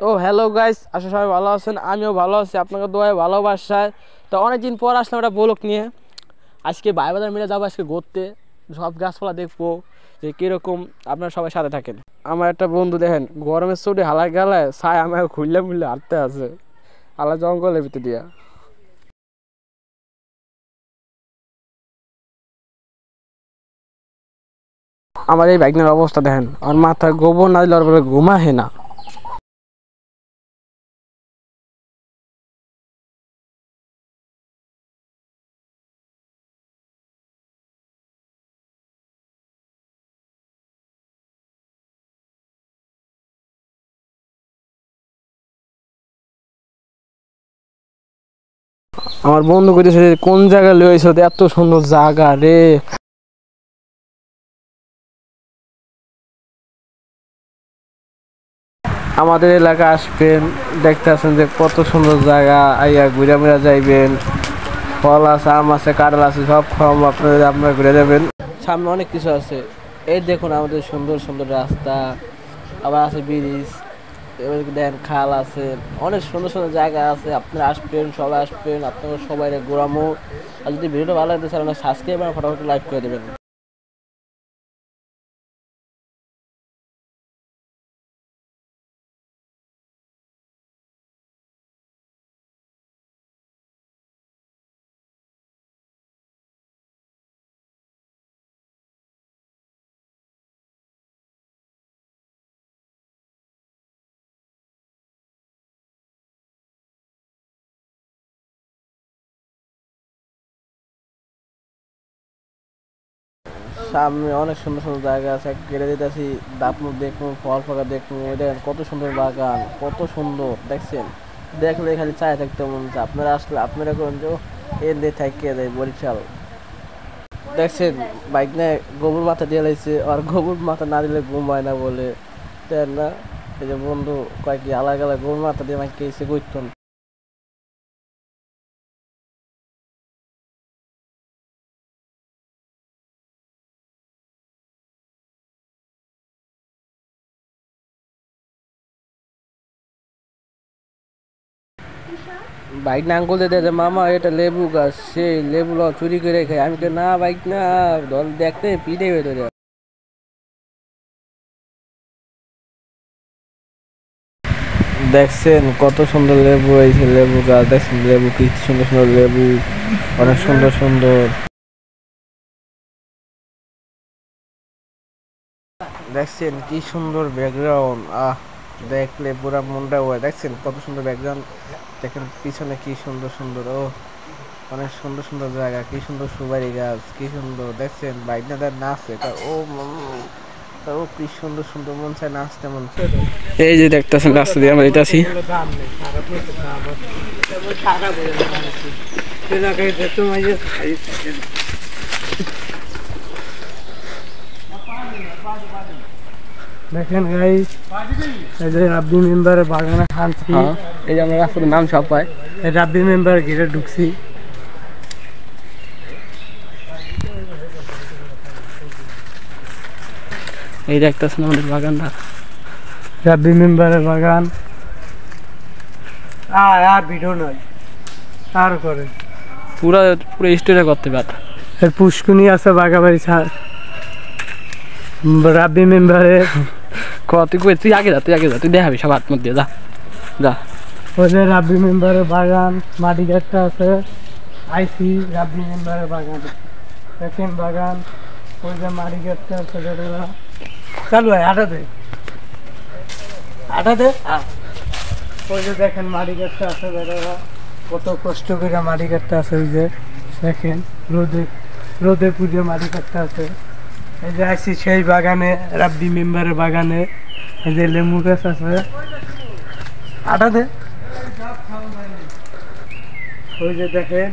তো hello guys, আশা সবাই ভালো আছেন। আমিও ভালো আছি আপনাকে দোয়ায় ভালোবাসায়। তো অনেকদিন পর আসলাম একটা ব্লগ নিয়ে। আজকে ভাই বাজার মিলে যাবো আজকে ঘুরতে, সব গাছপালা দেখবো যে কীরকম। আপনারা সবাই সাথে থাকেন। আমার একটা বন্ধু দেখেন গরমের চোটে হালায় গেলায় ছায় আমাকে খুললে মুললে হাঁটতে আছে আলা জঙ্গলের ভিতর দিয়া। আমার এই বাইকটার অবস্থা দেখেন, আমার মাথায় গোবর না দিলে ওর ঘুমাহে না। আমার বন্ধু কইতেছে কোন জায়গায় লইছো, এত সুন্দর জায়গা রে। আমাদের এলাকা আসবেন, দেখতে আছেন যে কত সুন্দর জায়গা, আইয়া ঘুরে মুড়া যাইবেন। ফল আছে, আম আছে, কাঁঠাল আছে, সব ফল আপনারা ঘুরে যাবেন। সামনে অনেক কিছু আছে, এই দেখুন আমাদের সুন্দর সুন্দর রাস্তা, আবার আছে ব্রিজ, এবার দেখেন খাল আছে, অনেক সুন্দর সুন্দর জায়গা আছে। আপনারা আসবেন, সবাই আসবেন, আপনারা সবাই ঘোরামো। আর যদি ভিডিওটা ভালো লাগতে চান সাবস্ক্রাইব আর ফটাফট লাইক করে দেবেন। সামনে অনেক সুন্দর সুন্দর জায়গা আছে, কেটে দিতেছি দাপমুখ দেখুন, ফল ফাঁকা দেখুন। দেখেন কত সুন্দর বাগান, কত সুন্দর দেখছেন। দেখলে খালি চায় থাকতে মন চায়। আপনারা আসলে আপনারা করেন যে এর দিয়ে থাকিয়ে দেয় বরিশাল। দেখছেন বাইক নিয়ে গোবর মাথা দিয়ে লাইছে, আর গোবর মাথা না দিলে ঘুম হয় না বলে দেন না। এই যে বন্ধু কয়েকটি আলাদা আলাদা গোবর মাথা দিয়ে মাইকে এসে গইতন। বাইক না আঙ্গুল দিয়ে দেয় মামা এটা লেবু গাছ, সে লেবু চুরি করে খায়। আমি না বাইক না, দল দেখতে পিঠে ভেতরে। দেখছেন কত সুন্দর লেবু হয়েছে, লেবু গাছ দেখছেন, লেবু কি সুন্দর সুন্দর লেবু, অনেক সুন্দর সুন্দর। দেখছেন কি সুন্দর ব্যাকগ্রাউন্ড, দেখলে পুরা মনটা হয়। দেখছেন কত সুন্দর ব্যাকগ্রাউন্ড, দেখেন পিছনে কি সুন্দর সুন্দর, অনেক সুন্দর সুন্দর জায়গা, কি সুন্দর সুপারি গাছ, কি সুন্দর। দেখছেন বাইক না নাচে, ও কি সুন্দর সুন্দর মন চায় নাচতে মন। এই যে দেখতেছেন রাস্তা দিয়ে আমরা এটা আছি। দেখেন গাইস, এই যে রাব্বি মেম্বারের বাগানে হাঁটছি। এই যে আমরা রাস্তার নাম সব পাই, এই রাব্বি মেম্বার ঘিরে ঢুকছি। এই দেখতেছেন আমাদের বাগানটা, রাব্বি মেম্বারের বাগান। আর ভিডিও নয়, আর করে পুরো পুরো স্টোরি করতে পারে। এর পুষ্কুনি আছে বাগাবাড়ি ছাড় রাব্বি মেম্বারের। তুই আগে যা, তুই দেখাবি সব হাত মধ্যে যা যা। ওই যে রাব্বি মেম্বারের বাগান, মাটি গাছটা আছে। আইসি রাব্বি মেম্বারের বাগান, দেখেন বাগান। ওই যে মাটি গাছটা আছে, চালু হয় আটাতে ওই যে দেখেন মাটি গাছটা আছে, বেটারা কত কষ্ট করে মাটি কাটতে আছে। ওই যে দেখেন রোদে পুজো মাটি কাটতে আছে। এই যে আইসি সেই বাগানে, রাব্বি মেম্বারের বাগানে। এই যে লেবু গাছ আছে আটাতে। ওই যে দেখেন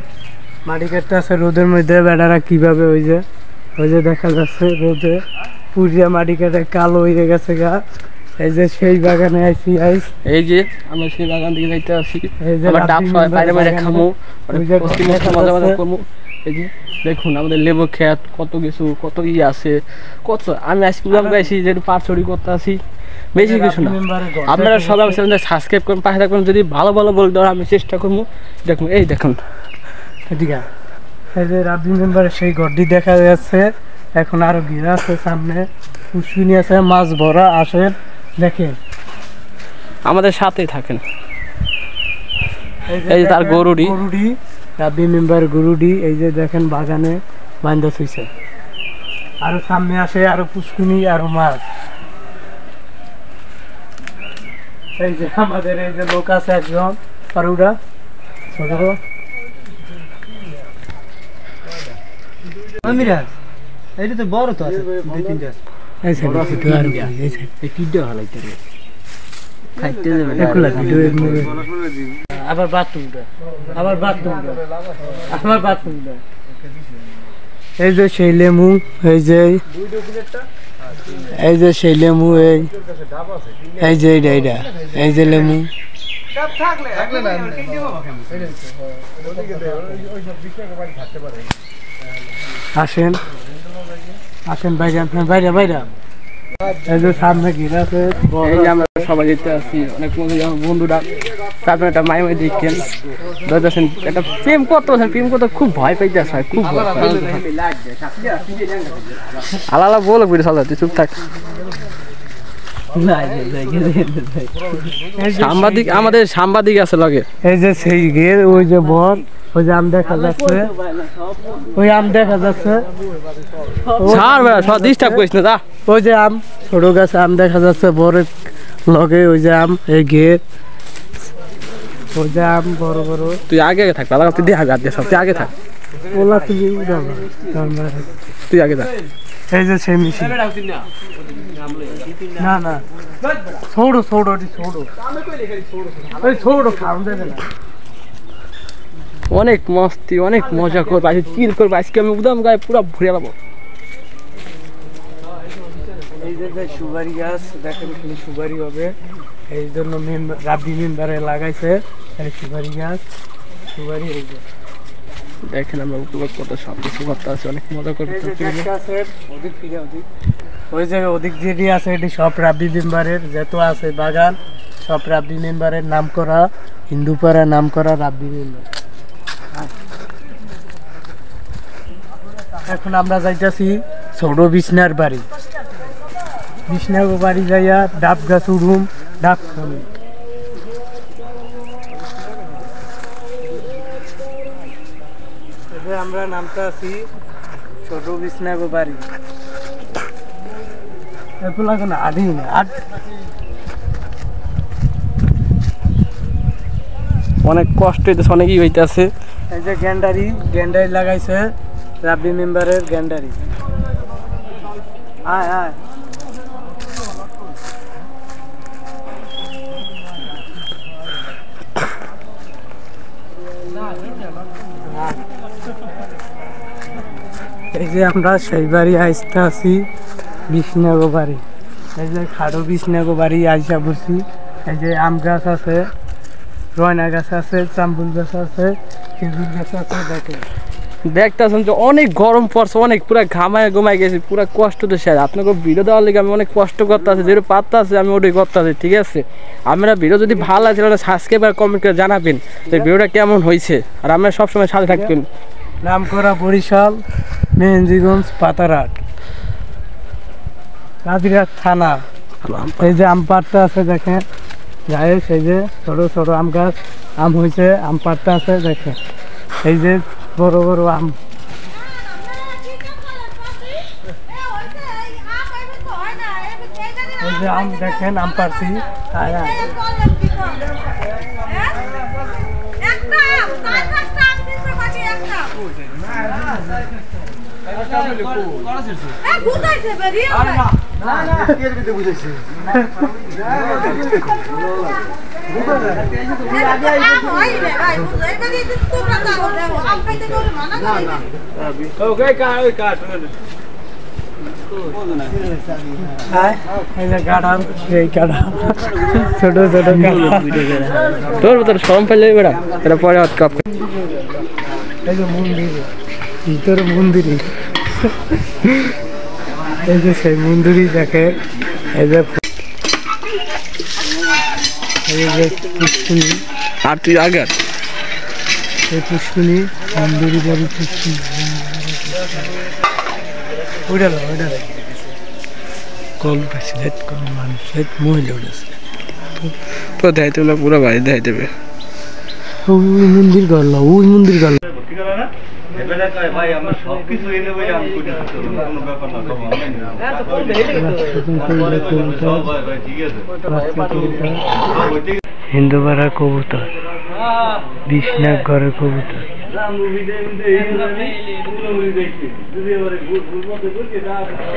মাটি কাটতে আছে রোদের মধ্যে, বেটারা কিভাবে ওই যে দেখা যাচ্ছে রোদে পুরিয়া মাটি কাটে কালো হয়ে গেছে গা। এই যে সেই বাগানে আইসি এই যে আমরা সেই বাগান দিকে যাইতে আসি। আমরা ডাব সবাই বাইরে বাইরে খামু, মজা মজা করবো। এই যে দেখুন আমাদের লেবু ক্ষেত, কত কিছু, কত আছে, কত। আমি আজকে গাইছি যে পাট চুরি করতে আসি, বেশি কিছু না। আপনারা সবাই আমার চ্যানেলটা সাবস্ক্রাইব করুন, পাশে থাকুন, যদি ভালো ভালো বলে দেওয়ার আমি চেষ্টা করবো। দেখুন এই দেখুন এদিকে এই যে রাব্বি মেম্বারের সেই ঘরটি দেখা যাচ্ছে। এখন আরো ঘেরা আছে, সামনে পুষ্পিনি আছে, মাছ ভরা। আসেন দেখেন, আমাদের সাথেই থাকেন। এই যে তার গরুডি, রাব্বি মেম্বার গরুডি, এই যে দেখেন বাগানে বান্ধা থইছে। আরো সামনে আসে আরো পুষ্পিনি, আরো মাছ। এই যে আমাদের এই যে লোক আছে একজন, পারুরা ছোট মিরাজ, এইটা তো বড় তো আছে, দুই তিনটা আছে। এই সাইডে দুটো আর এই সাইডে এই কিডা হালাইতে রে খাইতে যাবে একলা ভিডিও আবার বাথরুমটা, আমার বাথরুমটা। এই যে সেই লেমু, এই যে সেই লেমু, এই যে এইটা এই যে লেমু। আসেন আসেন বাইরে, আপনার বাইরে বাইরে। এই যে সামনে ঘিরে আছে, এই যে আমরা সবাই যেতে আসছি, অনেক বন্ধুরা। তারপরে একটা মাই দেখছেন, ধরতেছেন একটা প্রেম করতে, প্রেম করতে খুব ভয় পাইতে হয়, খুব আলাদা বলে বুঝে চল, তুই চুপ থাক। সাংবাদিক, আমাদের সাংবাদিক আছে লগে। এই যে সেই ঘের, ওই যে বন, ওই যে আম দেখা যাচ্ছে, ওই আম দেখা যাচ্ছে। ছাড় বেড়া, সব ডিস্টার্ব করিস না, যা। ওই যে আম, ছোট গাছে আম দেখা যাচ্ছে, বড় লগে ওই যে আম, এই ঘের, ওই যে আম বড় বড়। তুই আগে থাক, পালা তুই দিয়ে হাত দিয়ে সব, তুই আগে থাক, ওলা তুমি তুই আগে থাক। এই যে সেই মেশিন, না না ছোড়ো খাওয়া দেবে না। অনেক মস্তি, অনেক মজা করবো, আজকে চিল করবো, আজকে আমি একদম গায়ে পুরো ভরে যাবো। এই যে সুপারি গাছ দেখেন, খালি সুপারি হবে, এই জন্য রাব্বি মেম্বারে লাগাইছে সুপারি গাছ, সুপারি। এই যে দেখেন আমরা উপভোগ করতে সব কিছু করতে আছি, অনেক মজা করতে। ওই যে ওদিক যেটি আছে এটি সব রাব্বি মেম্বারের, যত আছে বাগান সব রাব্বি মেম্বারের নাম করা, হিন্দুপাড়া নাম করা রাব্বি মেম্বার। এখন আমরা যাইতেছি ছোট বিছনার বাড়ি, বিছনার বাড়ি যাইয়া ডাব গাছ উড়ুম, ডাব খাবো। আমরা নামতে আছি ছোট বিছনার বাড়ি। অনেক কষ্ট হইতেছে, অনেকই হইতেছে। এই যে গ্যান্ডারি লাগাইছে রাব্বি মেম্বারের গ্যান্ডারি। আয় আয় এই যে আমরা সেই বাড়ি আসতে আছি, বিছনাগো বাড়ি। এই যে খাড়ো বিছনাগো বাড়ি আইসা বসি। এই যে আম গাছ আছে, রয়না গাছ আছে, চাম্বুল গাছ আছে, খেজুর গাছ আছে। দেখেন দেখতেছেন যে অনেক গরম পড়ছে, অনেক পুরো ঘামায় ঘুমায় গেছি, পুরো কষ্ট তো শেষ। আপনাকে ভিডিও দেওয়ার লিগে আমি অনেক কষ্ট করতে আছি, যেটা পারতে আছে আমি ওটাই করতে আছি, ঠিক আছে? আপনারা ভিডিও যদি ভালো লাগে তাহলে সাবস্ক্রাইব আর কমেন্ট করে জানাবেন যে ভিডিওটা কেমন হয়েছে, আর আপনারা সবসময় সাথে থাকবেন। নামকরা বরিশাল, মেহেন্দিগঞ্জ, পাতারহাট, কাদিরহাট থানা। এই যে আম পাড়তে আছে দেখেন গায়ে, সেই যে ছোট ছোট আম গাছ, আম হয়েছে, আম পাড়তে আছে দেখেন। এই যে বড় বড় আম, এই যে আম দেখেন, আম পাড়ছি। ছোট ছোট তোর তোর সরম পাইলে বেড়া, এটা পরে হাত কাপ। এই যে মন্দির, ভিতরে মন্দির, এই যে সেই মন্দিরই দেখে। এই যে এই যে পুষ্কুনি আর তুই আগে এই পুষ্কুনি সুন্দরী বড় পুষ্কুনি ওইটা কল পাইছে হেড কোন মানুষ হেড মহিলা উঠেছে তো দেখাইতে বলে পুরো বাড়ি দেখাই দেবে ওই মন্দির গেল ভাই আমরা সব কিছু এনে বই আমি করি কোনো ব্যাপার না সব ভাই ঠিক আছে হিন্দুপাড়া কবুতর বিষ্ণাক ঘরের কবুতর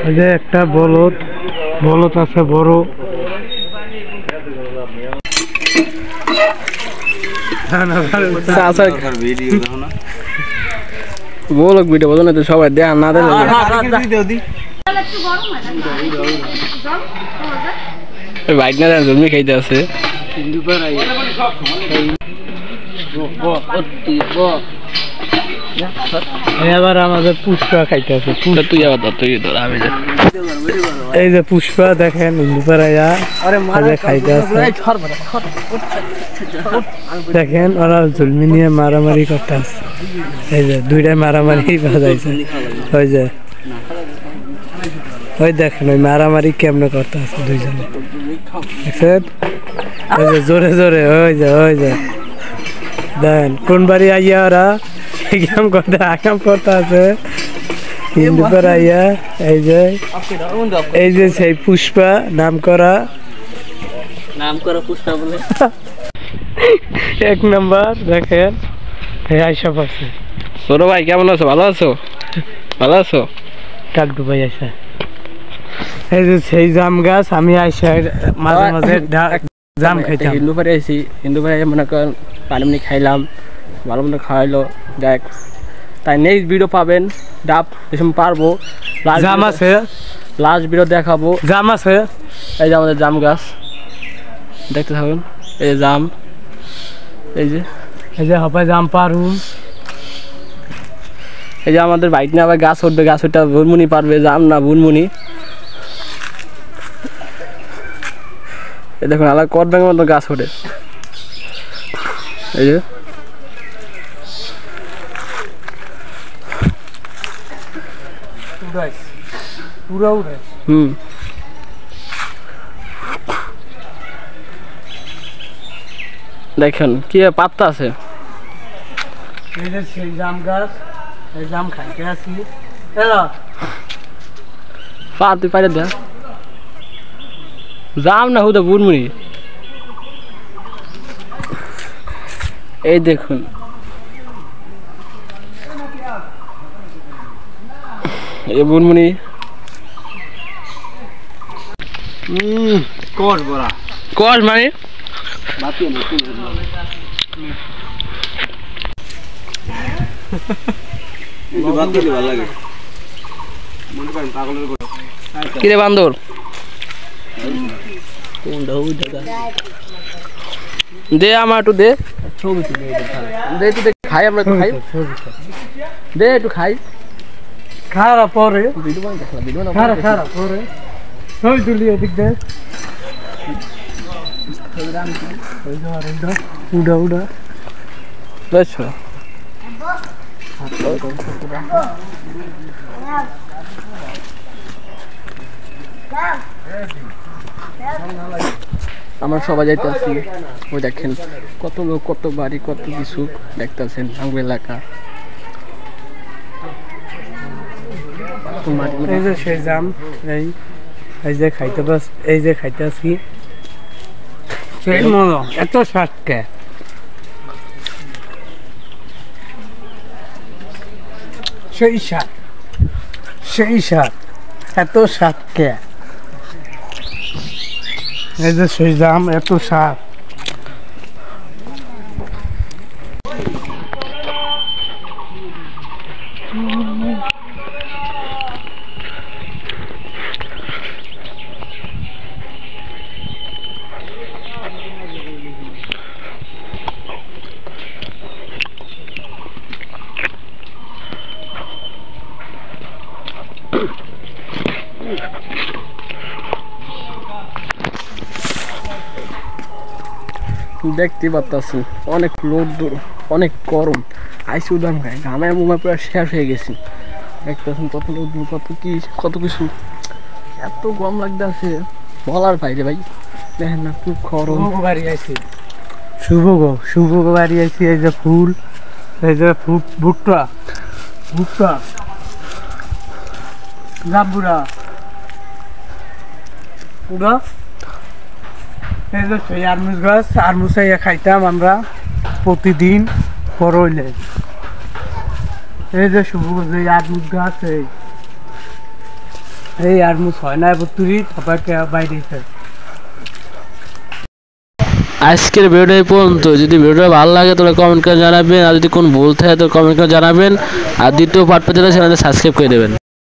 এই যে একটা বলদ আছে বড় বলক ভিডিও বোঝো না তো সবাই দেখা না দেয় বাইক না দেন জমি খাইতে আছে এবার আমাদের পুষ্পা খাইতে আছে তুই আবার তুই ধর আমি এই যে পুষ্পা দেখেন হিন্দুপাড়াইয়া খাইতে আছে দেখেন ওরা জুলমি নিয়ে মারামারি করতে আছে এই যে দুইটাই মারামারি বাজাইছে ওই যে ওই দেখেন ওই মারামারি কেমনে করতে আছে দুইজনে দেখছেন ওই যে জোরে জোরে ওই যে দেখেন কোন বাড়ি আইয়া ওরা আকাম করতে আছে হিন্দুপাড়াইয়া এই যে সেই পুষ্পা নাম করা পুষ্পা বলে এক নাম্বার দেখেন আইসা পাচ্ছে ছোট ভাই কেমন আছো ভালো আছো কাকডু ভাই আইসা এই যে সেই জাম গাছ আমি আইসা মাঝে মাঝে জাম খাইতাম হিন্দুপাড়ায় আইসি হিন্দুপাড়ায় মনে করেন পানি খাইলাম ভালো মতো খাওয়াইলো দেখ তাই নেক্সট ভিডিও পাবেন ডাব এসব পারবো জাম আছে লাস্ট ভিডিও দেখাবো জাম আছে এই যে আমাদের জাম গাছ দেখতে থাকুন এই যে জাম এই যে হপায় জাম পারুম এই যে আমাদের বাইক নিয়ে আবার গাছ উঠবে গাছ উঠটা বুনমুনি পারবে জাম না বুনমুনি এই দেখুন আলাদা কট ব্যাঙের মতো গাছ ওঠে এই যে দেখেন কি পাত্তা আছে এই যে সেই জাম গাছ এই জাম খাইতে আসি তুই পারে দে জাম না হুদা বুনমুনি এই দেখুন এই বুনমুনি কস মানে কিরে বান্দর দে আমার একটু দে দে একটু দে খাই আমরা একটু খাই দে একটু খাই খারা পরে খারা পরে ছবি তুলি এদিক দে উড়া বুঝছো আমরা সবাই যাইতেছি ওই দেখেন কত লোক কত বাড়ি কত কিছু দেখতেছেন আমার এলাকা এই যে সেই জাম এই যে খাইতে পাস এই যে খাইতে আসি সেই মজা এত স্বাদ কে সেই স্বাদ এত স্বাদ কে এই যে সেই জাম এত স্বাদ দেখতে পাচ্ছি অনেক রোদ্দুর, অনেক গরম। আইসি উদাম খায়, ঘামে মুমে পুরো শেষ হয়ে গেছি। দেখতেছেন কত রোদ্দুর, কত কিছু, এত গরম লাগতেছে বলার বাইরে ভাই। দেখেন না খুব গরম। বাড়ি আইছি শুভ বাড়ি আইছি। এই যে ফুল, এই যে ভুট্টা জাম্বুরা পুরো। এই যে সেই আরমুজ গাছ, আরমুজ খাইতাম আমরা প্রতিদিন বড় হইলে। এই যে শুভ যে আরমুজ গাছ, এই আরমুজ হয় না বতুরি সবাইকে বাইরে। আজকের ভিডিওটা এই পর্যন্ত। যদি ভিডিওটা ভালো লাগে তাহলে কমেন্ট করে জানাবেন, আর যদি কোনো ভুল থাকে তো কমেন্ট করে জানাবেন। আর দ্বিতীয় পার্ট পেতে চ্যানেলটা সাবস্ক্রাইব করে দেবেন।